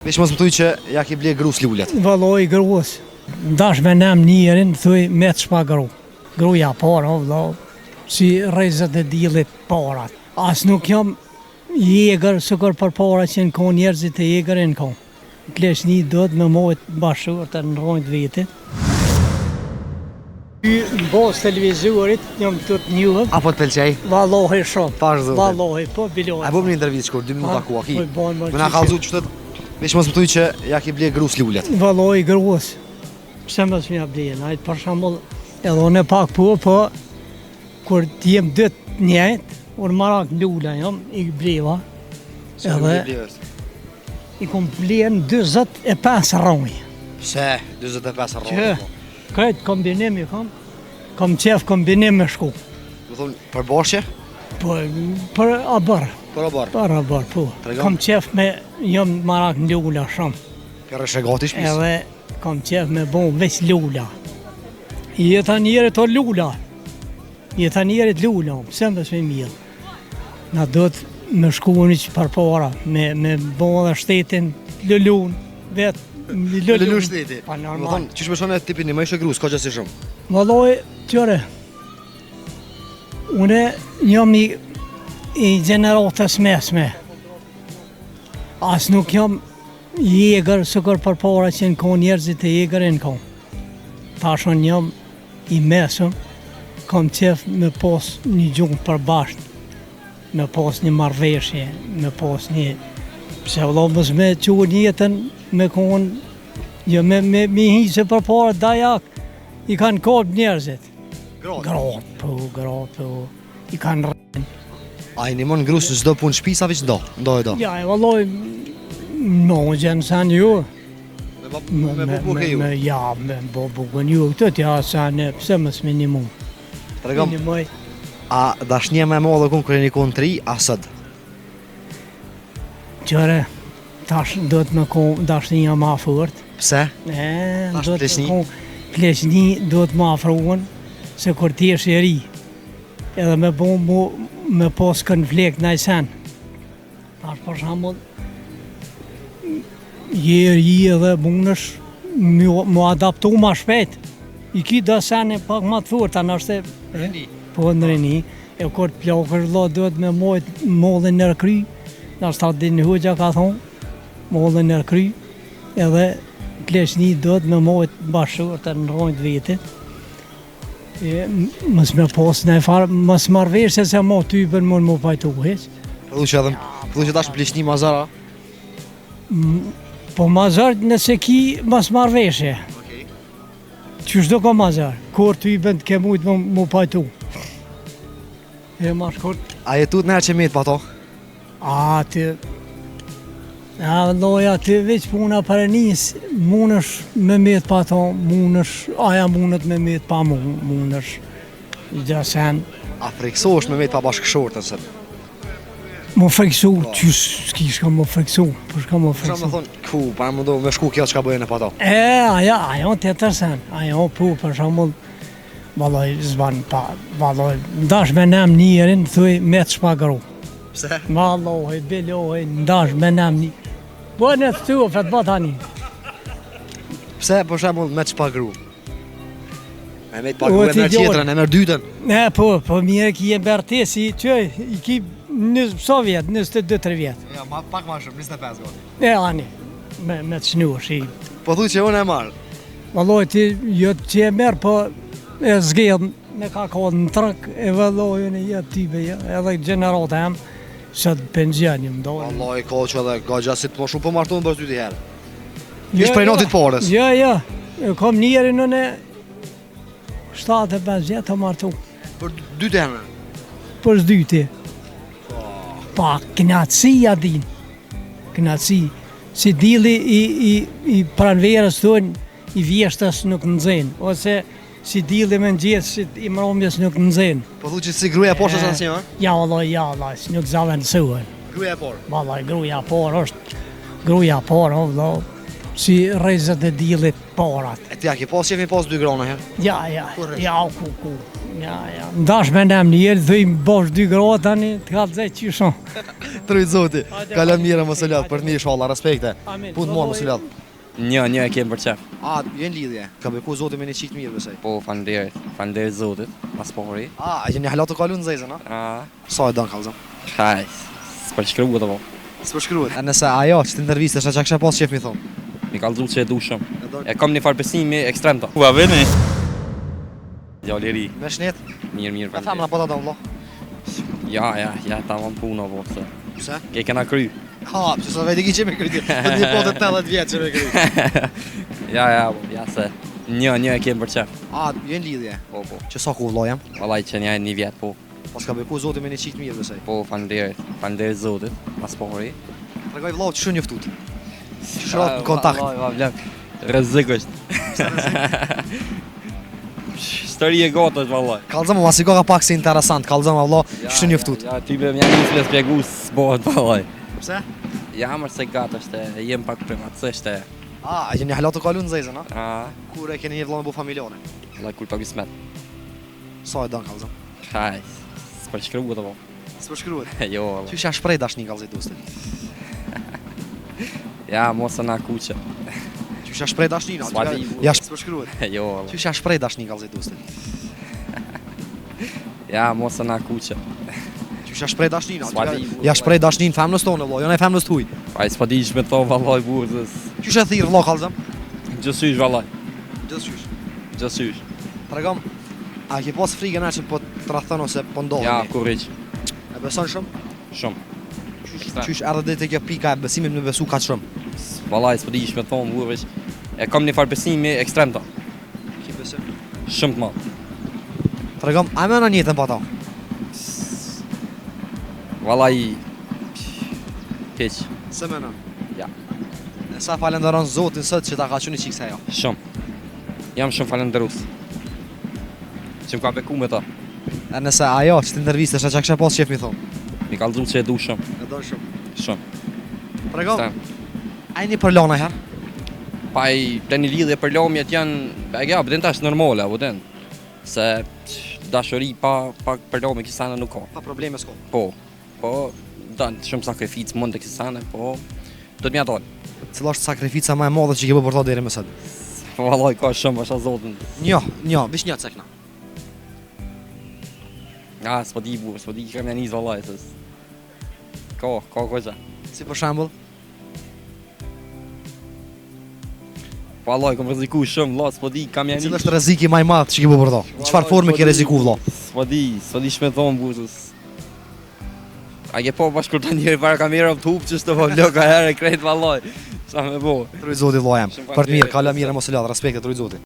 Veç mos më thuj që ja ki ble grus lullet. Valloj grus. Dash me nem njerin, thuj me të shpa gru. Gruja para, valla, si rrezet e diellit parat. As nuk jam jeger, sukur për para që në kon njerëzit e jegerin kon. Kleshni do të me mojt bashkër të në rojt vete. Në bas televizorit, jam të të njuhëm. Apo të pelqej? Valloj shumë. Tash zote. Valloj, po biloj. A bëm një intervjit shkur, 2 minuta ku aki. Po, Më na kallzu qëtët, veç mos më thuj që ja ki ble grus lullet. Valloj grus. Pse mos më blen, ai për shembull, edhe unë pak po, kur t'jem dytë njëjt, unë marak lula jam, i bleva. Edhe i kom blen 45 rroj. Pse 45 Që rroj? këtë kombinim i kom qef kombinim me shku. Më thonë, për bashkje? Po, për abër. Për abar. Për abër, po. Tregon? Kom qef me, jam marak lula shumë. Për reshegati shpis? Edhe kom qef me bon veç lula. Jeta njerit o lula. Jeta njerit lula, pse më me mirë. Na do të me shku një që për para, me bon dhe shtetin lulun, vetë Lulu shteti. Pa Më normal. thonë, që shpeshon e tipin një më ishe grus, ka që si shumë? Valloj, tjore, une jam i gjeneratës mesme. As nuk jam jeger, sukur për para që në kon njerëzit e jegerin kon. Tashon jam i mesëm, kam qef me pas një gjumë për bashkë, me pas një marrveshje, me pas një... Pse valla mos me quen jetën, me kon... Jo me hiqe për para dajak, i kanë kap njerëzit. Gratë, po, i kanë rrën. A i një mon grus në zdo pun shpisa, veç ndo e do? Ja, valloj, no, gjenë sen ju. Me buke ju? Ja, me bukën ju, këtë ja sen, pse mës minimum. Tregom, Minimoj. a dashnje me mo dhe kun kërë një kun 3, a sëd? Qëre, tash do të me kon dashnija ma fort. Pse? Do të pleqni? me kon pleqni do të ma afruan, se kur t'jesh i ri. Edhe me bon me pas konflikt në sen. Tash për shambull, je ri edhe munësh mu adaptu ma shpejt. I ki do sene pak ma të thurta, nështë po në rini. E kur të plakër vëlla do të me mojt mollin nër kry. Nështë ta din hoxha ka thonë, mollin nër kry. Edhe kleshni do të me mojt bashkër të në rojt vete. Mës me pas në e farë, mës marrveshje se ma typen mund më pajtu heq. Pëllu që dash në pleshni mazara? Po mazar nëse ki mës marrveshje. Qysh do ka mazar? Kur typen të ke mujt më pajtu. E ma shkurt. A jetut nërë që metë pa to? A, ty... A, loja, ty veç puna për njës, munësh me metë pa ta, aja munët me metë pa munësh. Gjasen. A friksosh me metë pa bashkëshortën sëtë? Më friksu, qysh s'ki shka më friksu, për shka më Qa friksu. me thonë, ku, pa më do me shku kjo që ka bëjën e pa to? Aja të tërë sen, aja po, për shambull, valoj, zban, pa, valoj, ndash me nem njerin, thuj, me të shpa gru. Pse? Valoj, biloj, ndash me nem një. Po në të tu, fet ba tani. Pse, për shemull, me të shpagru? Me me të O, pagru e ti mërë gjoj. qetrën, e mërë dytën? Po mire ki e mberti si qëj, i ki sa vjetë, 22-3 vjetë. Ja, pak ma shumë, 25 gati. Ani, me të shnush, Po thuj që unë e marë. Valloj, ti jo që e merë, po e zgjedh me ka kodë në trëk, e valloj, unë e jetë tybe, edhe gjenerata em, se të pensionim, do. Allah i kohë që edhe ga gjasit më shumë për martonë bërë 2 herë. Ish prej notit parës. Jo, kom njerin unë 75 vjetë të martu, Për 2 herë. për s'dyti. Pa, knatësia din, knatësi. Si dili i pranverës tonë, i vjeshtës nuk nëzhen, ose si dili me nxjetës i mromjes nuk nëzhen. Po thuj që si gruja e poshtë është asë një, ha? Ja, vallaj, nuk zavën suhen. Gruja e porë. Vallaj, gruja parë është, gruja parë, vallaj, si rrezet e diellit parat. E ti a ki pas qef mi pas 2 grana herë? Ja, Kur ku, Ja. Ndash me nem njerë, dhëjmë bosh 2 grot tani, të ka të zej qishon. Trujt zoti. Kala mira mos e lat, për mirë inshallah, respekte. Amin. Punë mua mos e lat. Një e kem për qef. A, vjen lidhje. Ka beku zoti me një çik mirë besoj. Po, faleminderit zotit, paspori. A, jeni hala të kalu në zezën, a? Sa e don kallzon? Haj, s'për shkruat apo. S'përshkruhet. A nëse ajo që të intervistës çka kisha pas shef mi thon. Mi kallzu që e dushëm. E don. E kam një farë besimi ekstrem ta. Ua veni. Djali i ri, Me shnet. mirë, Me thamna po ta dom valla. Ja, ta vam puna po se. Pse? Ke kena kry. Ha, pse sa vetë që me kryt. Po një po të 80 vjet që me kryt. Ja se. Një e kem për qef. A, vjen lidhje. Po. Që sa ku vëllai jam? Vallaj që një vjet po. Pas ka beku zoti me një çik mirë besoj. Po, faleminderit zotit, paspori. Tregoj vëllau që shumë njoftuar. Shrat në kontakt. Rrezik është. Histori e gotës vallaj. Kallzon më masi ka pak si interesant. Kallzon vëllau, shumë njoftuar. Ja, ty me mja nisë me spjegu s'bohet vallaj. Pse? Ja, mërë se gatë është, jem pak primatësisht e. A, jeni hala të kalu në zezën, a? A, Kur e keni një vëllai me bu familjare. vallaj kur pak ismet. Sa e don kallzon? Haj, s'për shkruat apo. S'përshkruhet. Jo, vallaj. Qysh ja shprej dashni kallzoj dostit. Ja, mos e na kuqe. Qysh ja shprej dashni na. S'padi. Ja s'përshkruhet. Jo, vallaj. Qysh ja shprej dashni kallzoj dostit. Ja, mos e na kuqe. Qysh ja shprej dashni na. S'padi. Ja shprej dashni në familjes tonë vëllai, jo në familjes tuaj. Aj, s'padi që me to vallaj burës. Qysh e thirr vëllai kallzon? Gjësysh vallaj, Gjithçysh. gjësysh. Tregom. A ke pas frikën atë që po tradhon ose po ndodhen? Ja, kurriq, E beson shumë? shumë. Qysh erdhe deri te kjo pika e besimit me besu kaq shumë? Vallaj, s'padi që me to burës. E kam një farë besimi ekstrem ta, Ki besim? shumë të madh. Tregom, a më në jetën pa ta? Vallaj, keq, Se më në. Ja. E sa falenderon Zotin sot që ta ka qenë çik se ajo. shumë. Jam shumë falenderus. Që më ka beku me ta. E nëse ajo që të intervistës çka kisha pas shef mi thon. Mi kallzu që e dushëm, E don shumë. shumë. Tregom, Ekstrem. ai një për lona herë. Pa i të një lidhje për lomjet janë, e ja, bëden tash normale, bëden. Se dashuri pa për lomje kisane nuk ka. Pa probleme s'ka. Po, dan shumë sakrificë mund të kisane, po do të mjaton. Cila është sakrifica më e madhe që ke bërë për ta deri më sot? Vallaj ka shumë pasha zotin. Jo, vish një cekna. Ah, s'po di kam janë nis vallaj se. Ka goxha. Si për shembull, Vallaj kam rreziku shumë, valla, s'po di kam janë cili nis. është rrezik i më i madh që ke bërë për ta? Në çfarë forme ke rreziku vëlla? S'po di shme thon buzës. A ke po bashkërta njëri para kamerave të hub që s'to vlog ka herë krejt vallaj. Sa më bo. Troj zoti vëlla jam. Shumë Për të mirë, faleminderit. kala mirë mos e lat, respekte troj zoti.